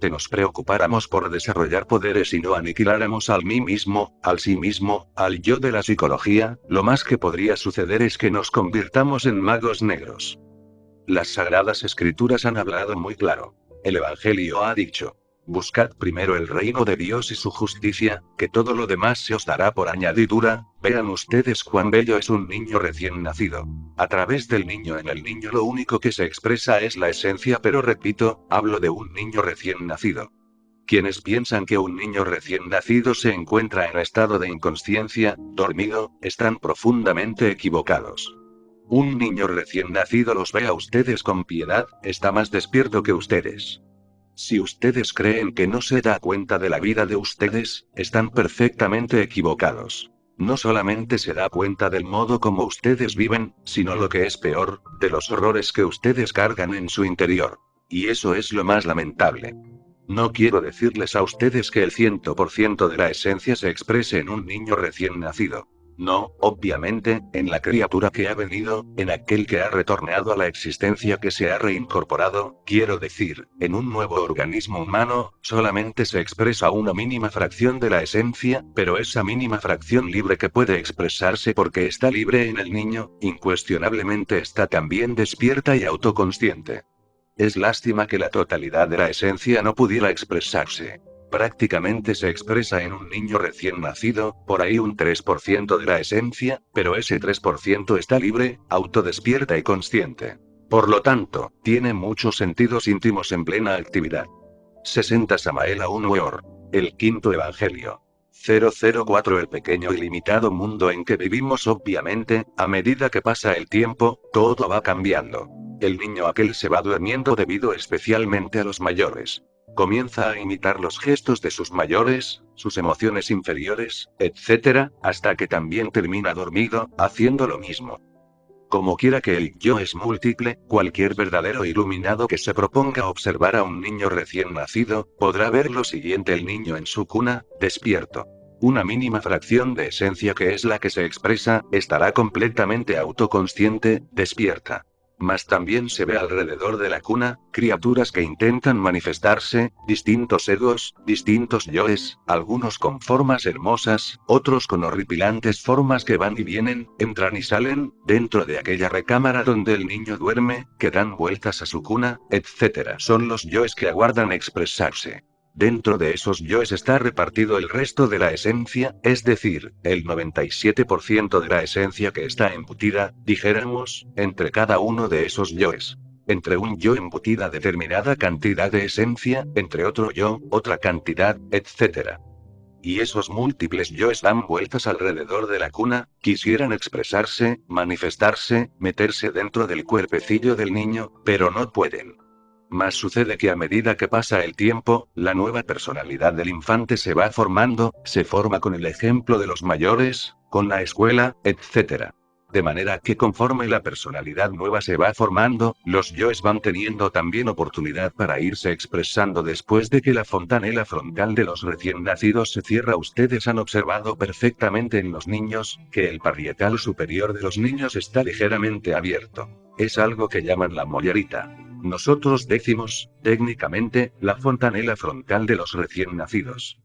nos preocupáramos por desarrollar poderes y no aniquiláramos al mí mismo, al sí mismo, al yo de la psicología, lo más que podría suceder es que nos convirtamos en magos negros. Las sagradas escrituras han hablado muy claro. El Evangelio ha dicho: buscad primero el reino de Dios y su justicia, que todo lo demás se os dará por añadidura. Vean ustedes cuán bello es un niño recién nacido. A través del niño en el niño lo único que se expresa es la esencia, pero repito, hablo de un niño recién nacido. Quienes piensan que un niño recién nacido se encuentra en estado de inconsciencia, dormido, están profundamente equivocados. Un niño recién nacido los ve a ustedes con piedad, está más despierto que ustedes. Si ustedes creen que no se da cuenta de la vida de ustedes, están perfectamente equivocados. No solamente se da cuenta del modo como ustedes viven, sino lo que es peor, de los horrores que ustedes cargan en su interior. Y eso es lo más lamentable. No quiero decirles a ustedes que el 100% de la esencia se exprese en un niño recién nacido. No, obviamente, en la criatura que ha venido, en aquel que ha retornado a la existencia, que se ha reincorporado, quiero decir, en un nuevo organismo humano, solamente se expresa una mínima fracción de la esencia, pero esa mínima fracción libre que puede expresarse porque está libre en el niño, incuestionablemente está también despierta y autoconsciente. Es lástima que la totalidad de la esencia no pudiera expresarse. Prácticamente se expresa en un niño recién nacido, por ahí un 3% de la esencia, pero ese 3% está libre, autodespierta y consciente. Por lo tanto, tiene muchos sentidos íntimos en plena actividad. 60 Samael Aun Weor. El quinto evangelio. 004 El pequeño y limitado mundo en que vivimos. Obviamente, a medida que pasa el tiempo, todo va cambiando. El niño aquel se va durmiendo debido especialmente a los mayores. Comienza a imitar los gestos de sus mayores, sus emociones inferiores, etc., hasta que también termina dormido, haciendo lo mismo. Como quiera que el yo es múltiple, cualquier verdadero iluminado que se proponga observar a un niño recién nacido, podrá ver lo siguiente: el niño en su cuna, despierto. Una mínima fracción de esencia que es la que se expresa, estará completamente autoconsciente, despierta. Mas también se ve alrededor de la cuna, criaturas que intentan manifestarse, distintos egos, distintos yoes, algunos con formas hermosas, otros con horripilantes formas que van y vienen, entran y salen, dentro de aquella recámara donde el niño duerme, que dan vueltas a su cuna, etc. Son los yoes que aguardan expresarse. Dentro de esos yoes está repartido el resto de la esencia, es decir, el 97% de la esencia que está embutida, dijéramos, entre cada uno de esos yoes. Entre un yo embutida determinada cantidad de esencia, entre otro yo, otra cantidad, etc. Y esos múltiples yoes dan vueltas alrededor de la cuna, quisieran expresarse, manifestarse, meterse dentro del cuerpecillo del niño, pero no pueden. Mas sucede que a medida que pasa el tiempo, la nueva personalidad del infante se va formando, se forma con el ejemplo de los mayores, con la escuela, etc. De manera que conforme la personalidad nueva se va formando, los yoes van teniendo también oportunidad para irse expresando después de que la fontanela frontal de los recién nacidos se cierra. Ustedes han observado perfectamente en los niños, que el parietal superior de los niños está ligeramente abierto. Es algo que llaman la mollerita. Nosotros decimos, técnicamente, la fontanela frontal de los recién nacidos.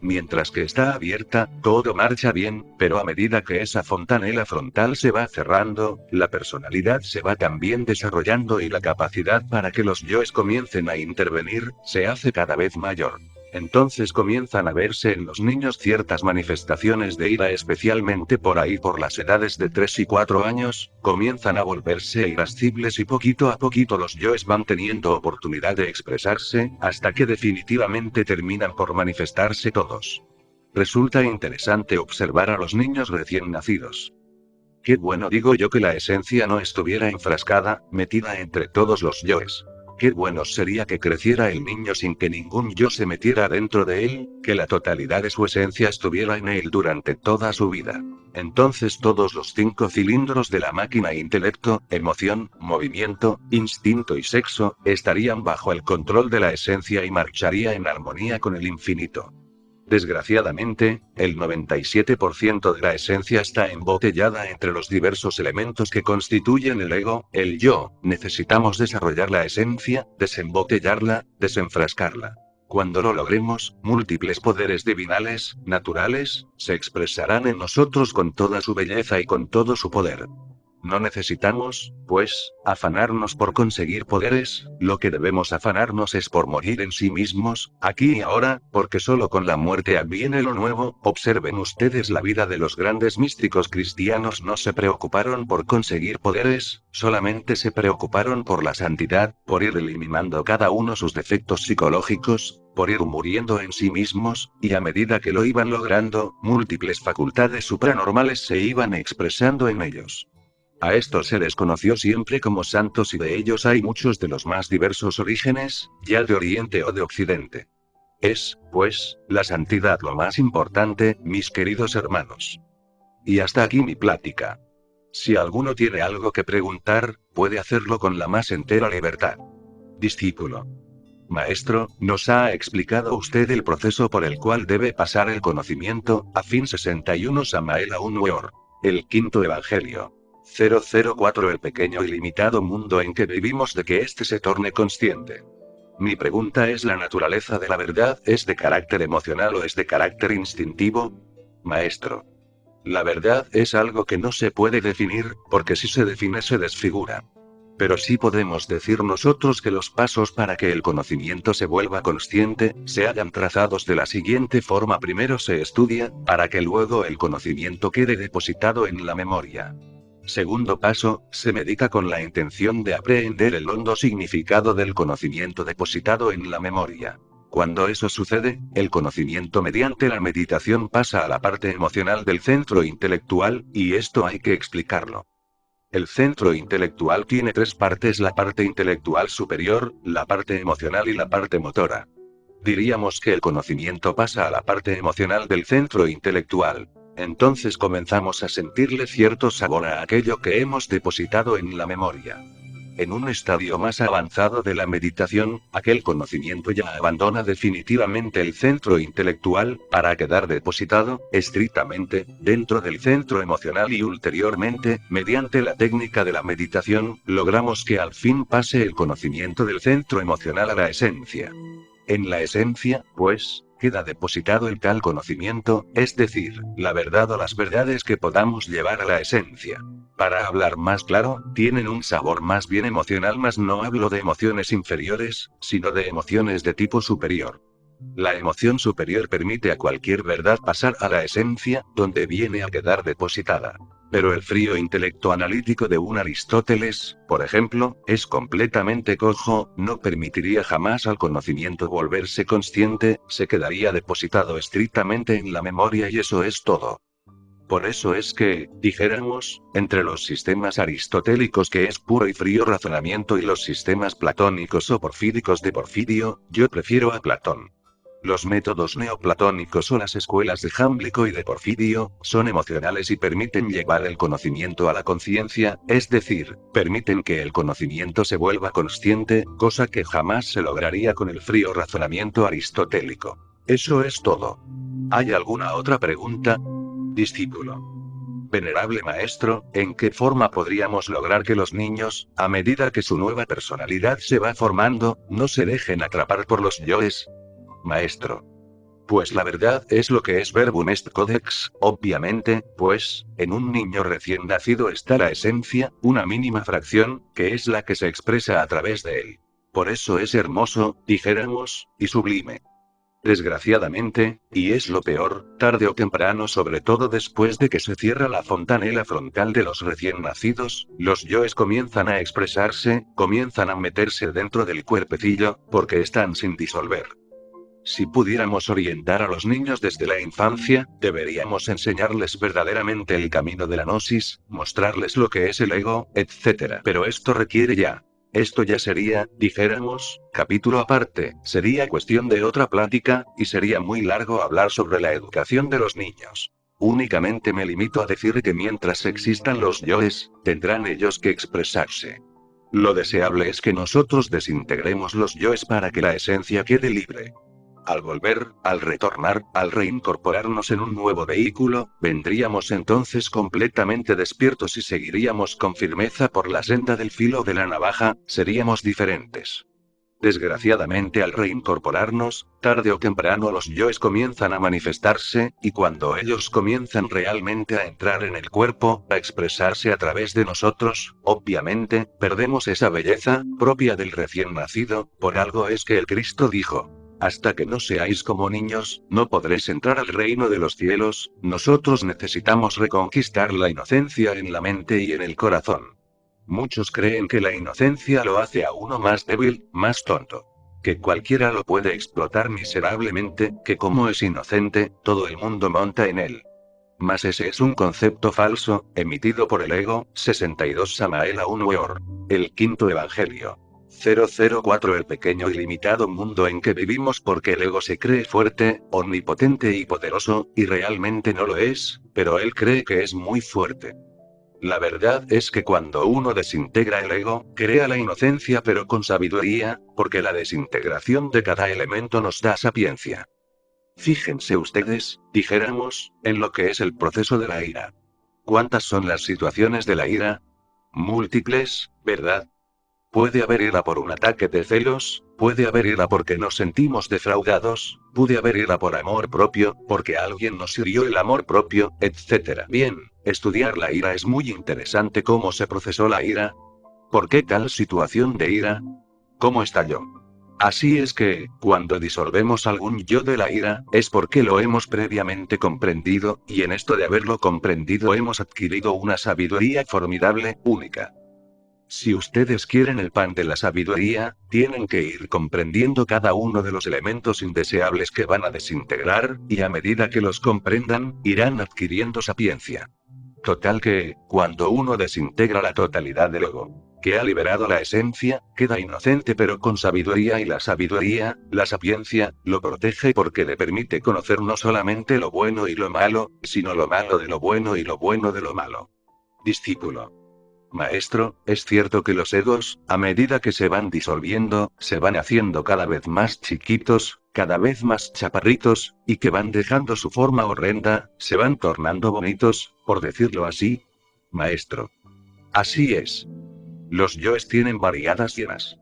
Mientras que está abierta, todo marcha bien, pero a medida que esa fontanela frontal se va cerrando, la personalidad se va también desarrollando y la capacidad para que los yoes comiencen a intervenir, se hace cada vez mayor. Entonces comienzan a verse en los niños ciertas manifestaciones de ira, especialmente por ahí por las edades de 3 y 4 años, comienzan a volverse irascibles y poquito a poquito los yoes van teniendo oportunidad de expresarse, hasta que definitivamente terminan por manifestarse todos. Resulta interesante observar a los niños recién nacidos. Qué bueno, digo yo, que la esencia no estuviera enfrascada, metida entre todos los yoes. Qué bueno sería que creciera el niño sin que ningún yo se metiera dentro de él, que la totalidad de su esencia estuviera en él durante toda su vida. Entonces todos los 5 cilindros de la máquina: intelecto, emoción, movimiento, instinto y sexo, estarían bajo el control de la esencia y marcharía en armonía con el infinito. Desgraciadamente, el 97% de la esencia está embotellada entre los diversos elementos que constituyen el ego, el yo. Necesitamos desarrollar la esencia, desembotellarla, desenfrascarla. Cuando lo logremos, múltiples poderes divinales, naturales, se expresarán en nosotros con toda su belleza y con todo su poder. No necesitamos, pues, afanarnos por conseguir poderes, lo que debemos afanarnos es por morir en sí mismos, aquí y ahora, porque solo con la muerte adviene lo nuevo. Observen ustedes la vida de los grandes místicos cristianos, no se preocuparon por conseguir poderes, solamente se preocuparon por la santidad, por ir eliminando cada uno sus defectos psicológicos, por ir muriendo en sí mismos, y a medida que lo iban logrando, múltiples facultades supranormales se iban expresando en ellos. A estos se les conoció siempre como santos y de ellos hay muchos de los más diversos orígenes, ya de Oriente o de Occidente. Es, pues, la santidad lo más importante, mis queridos hermanos. Y hasta aquí mi plática. Si alguno tiene algo que preguntar, puede hacerlo con la más entera libertad. Discípulo. Maestro, nos ha explicado usted el proceso por el cual debe pasar el conocimiento, a fin 61 Samael Aun Weor. El quinto Evangelio. 004 El pequeño y limitado mundo en que vivimos de que éste se torne consciente. Mi pregunta es: ¿la naturaleza de la verdad es de carácter emocional o es de carácter instintivo? Maestro. La verdad es algo que no se puede definir, porque si se define se desfigura. Pero sí podemos decir nosotros que los pasos para que el conocimiento se vuelva consciente, se hallan trazados de la siguiente forma: primero se estudia, para que luego el conocimiento quede depositado en la memoria. Segundo paso, se medita con la intención de aprehender el hondo significado del conocimiento depositado en la memoria. Cuando eso sucede, el conocimiento mediante la meditación pasa a la parte emocional del centro intelectual, y esto hay que explicarlo. El centro intelectual tiene tres partes: la parte intelectual superior, la parte emocional y la parte motora. Diríamos que el conocimiento pasa a la parte emocional del centro intelectual. Entonces comenzamos a sentirle cierto sabor a aquello que hemos depositado en la memoria. En un estadio más avanzado de la meditación, aquel conocimiento ya abandona definitivamente el centro intelectual, para quedar depositado, estrictamente, dentro del centro emocional y ulteriormente, mediante la técnica de la meditación, logramos que al fin pase el conocimiento del centro emocional a la esencia. En la esencia, pues, queda depositado el tal conocimiento, es decir, la verdad o las verdades que podamos llevar a la esencia. Para hablar más claro, tienen un sabor más bien emocional, mas no hablo de emociones inferiores, sino de emociones de tipo superior. La emoción superior permite a cualquier verdad pasar a la esencia, donde viene a quedar depositada. Pero el frío intelecto analítico de un Aristóteles, por ejemplo, es completamente cojo, no permitiría jamás al conocimiento volverse consciente, se quedaría depositado estrictamente en la memoria y eso es todo. Por eso es que, dijéramos, entre los sistemas aristotélicos, que es puro y frío razonamiento, y los sistemas platónicos o porfíricos de Porfirio, yo prefiero a Platón. Los métodos neoplatónicos o las escuelas de Jámblico y de Porfirio, son emocionales y permiten llevar el conocimiento a la conciencia, es decir, permiten que el conocimiento se vuelva consciente, cosa que jamás se lograría con el frío razonamiento aristotélico. Eso es todo. ¿Hay alguna otra pregunta? Discípulo. Venerable maestro, ¿en qué forma podríamos lograr que los niños, a medida que su nueva personalidad se va formando, no se dejen atrapar por los yoes? Maestro. Pues la verdad es lo que es verbum est codex, obviamente, pues, en un niño recién nacido está la esencia, una mínima fracción, que es la que se expresa a través de él. Por eso es hermoso, dijéramos, y sublime. Desgraciadamente, y es lo peor, tarde o temprano, sobre todo después de que se cierra la fontanela frontal de los recién nacidos, los yoes comienzan a expresarse, comienzan a meterse dentro del cuerpecillo, porque están sin disolver. Si pudiéramos orientar a los niños desde la infancia, deberíamos enseñarles verdaderamente el camino de la gnosis, mostrarles lo que es el ego, etc. Pero esto ya sería, dijéramos, capítulo aparte, sería cuestión de otra plática, y sería muy largo hablar sobre la educación de los niños. Únicamente me limito a decir que mientras existan los yoes, tendrán ellos que expresarse. Lo deseable es que nosotros desintegremos los yoes para que la esencia quede libre. Al volver, al retornar, al reincorporarnos en un nuevo vehículo, vendríamos entonces completamente despiertos y seguiríamos con firmeza por la senda del filo de la navaja, seríamos diferentes. Desgraciadamente, al reincorporarnos, tarde o temprano los yoes comienzan a manifestarse, y cuando ellos comienzan realmente a entrar en el cuerpo, a expresarse a través de nosotros, obviamente, perdemos esa belleza, propia del recién nacido. Por algo es que el Cristo dijo: hasta que no seáis como niños, no podréis entrar al reino de los cielos. Nosotros necesitamos reconquistar la inocencia en la mente y en el corazón. Muchos creen que la inocencia lo hace a uno más débil, más tonto. Que cualquiera lo puede explotar miserablemente, que como es inocente, todo el mundo monta en él. Mas ese es un concepto falso, emitido por el ego. 62 Samael Aun Weor. El quinto evangelio. 004 El pequeño y limitado mundo en que vivimos, porque el ego se cree fuerte, omnipotente y poderoso, y realmente no lo es, pero él cree que es muy fuerte. La verdad es que cuando uno desintegra el ego, crea la inocencia pero con sabiduría, porque la desintegración de cada elemento nos da sapiencia. Fíjense ustedes, dijéramos, en lo que es el proceso de la ira. ¿Cuántas son las situaciones de la ira? Múltiples, ¿verdad? Puede haber ira por un ataque de celos, puede haber ira porque nos sentimos defraudados, puede haber ira por amor propio, porque alguien nos hirió el amor propio, etc. Bien, estudiar la ira es muy interesante. ¿Cómo se procesó la ira? ¿Por qué tal situación de ira? ¿Cómo estalló? Así es que, cuando disolvemos algún yo de la ira, es porque lo hemos previamente comprendido, y en esto de haberlo comprendido hemos adquirido una sabiduría formidable, única. Si ustedes quieren el pan de la sabiduría, tienen que ir comprendiendo cada uno de los elementos indeseables que van a desintegrar, y a medida que los comprendan, irán adquiriendo sapiencia. Total que, cuando uno desintegra la totalidad del ego, que ha liberado la esencia, queda inocente pero con sabiduría, y la sabiduría, la sapiencia, lo protege porque le permite conocer no solamente lo bueno y lo malo, sino lo malo de lo bueno y lo bueno de lo malo. Discípulo. Maestro, es cierto que los egos, a medida que se van disolviendo, se van haciendo cada vez más chiquitos, cada vez más chaparritos, y que van dejando su forma horrenda, se van tornando bonitos, por decirlo así. Maestro. Así es. Los yoes tienen variadas llenas.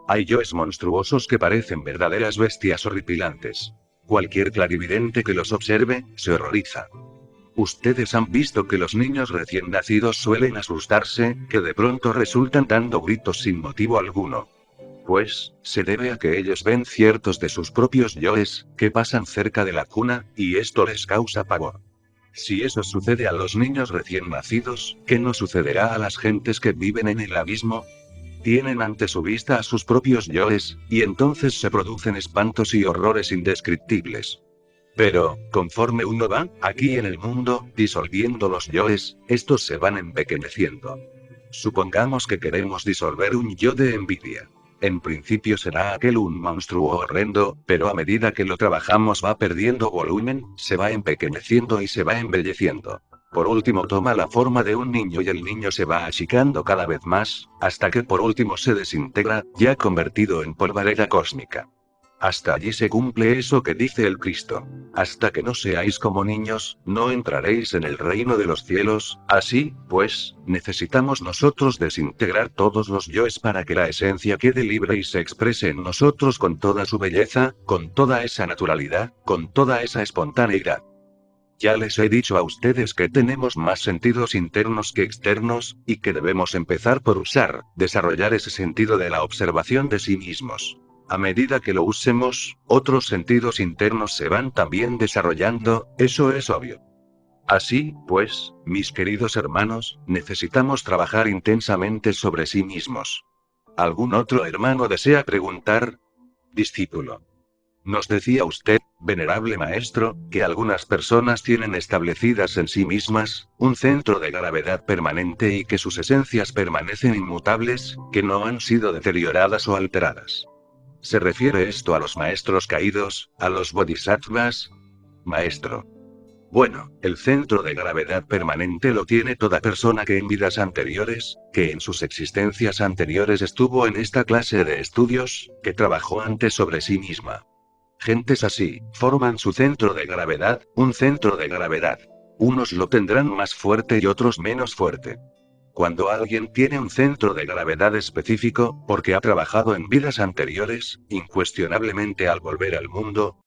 Hay yoes monstruosos que parecen verdaderas bestias horripilantes. Cualquier clarividente que los observe, se horroriza. Ustedes han visto que los niños recién nacidos suelen asustarse, que de pronto resultan dando gritos sin motivo alguno. Pues, se debe a que ellos ven ciertos de sus propios yoes, que pasan cerca de la cuna, y esto les causa pavor. Si eso sucede a los niños recién nacidos, ¿qué no sucederá a las gentes que viven en el abismo? Tienen ante su vista a sus propios yoes, y entonces se producen espantos y horrores indescriptibles. Pero, conforme uno va, aquí en el mundo, disolviendo los yoes, estos se van empequeñeciendo. Supongamos que queremos disolver un yo de envidia. En principio será aquel un monstruo horrendo, pero a medida que lo trabajamos va perdiendo volumen, se va empequeñeciendo y se va embelleciendo. Por último toma la forma de un niño y el niño se va achicando cada vez más, hasta que por último se desintegra, ya convertido en polvareda cósmica. Hasta allí se cumple eso que dice el Cristo. Hasta que no seáis como niños, no entraréis en el reino de los cielos. Así, pues, necesitamos nosotros desintegrar todos los yoes para que la esencia quede libre y se exprese en nosotros con toda su belleza, con toda esa naturalidad, con toda esa espontaneidad. Ya les he dicho a ustedes que tenemos más sentidos internos que externos, y que debemos empezar por desarrollar ese sentido de la observación de sí mismos. A medida que lo usemos, otros sentidos internos se van también desarrollando, eso es obvio. Así, pues, mis queridos hermanos, necesitamos trabajar intensamente sobre sí mismos. ¿Algún otro hermano desea preguntar? Discípulo. Nos decía usted, venerable maestro, que algunas personas tienen establecidas en sí mismas un centro de gravedad permanente y que sus esencias permanecen inmutables, que no han sido deterioradas o alteradas. ¿Se refiere esto a los maestros caídos, a los bodhisattvas? Maestro. Bueno, el centro de gravedad permanente lo tiene toda persona que en vidas anteriores, que en sus existencias anteriores estuvo en esta clase de estudios, que trabajó antes sobre sí misma. Gentes así, forman su centro de gravedad, un centro de gravedad. Unos lo tendrán más fuerte y otros menos fuerte. Cuando alguien tiene un centro de gravedad específico, porque ha trabajado en vidas anteriores, incuestionablemente al volver al mundo,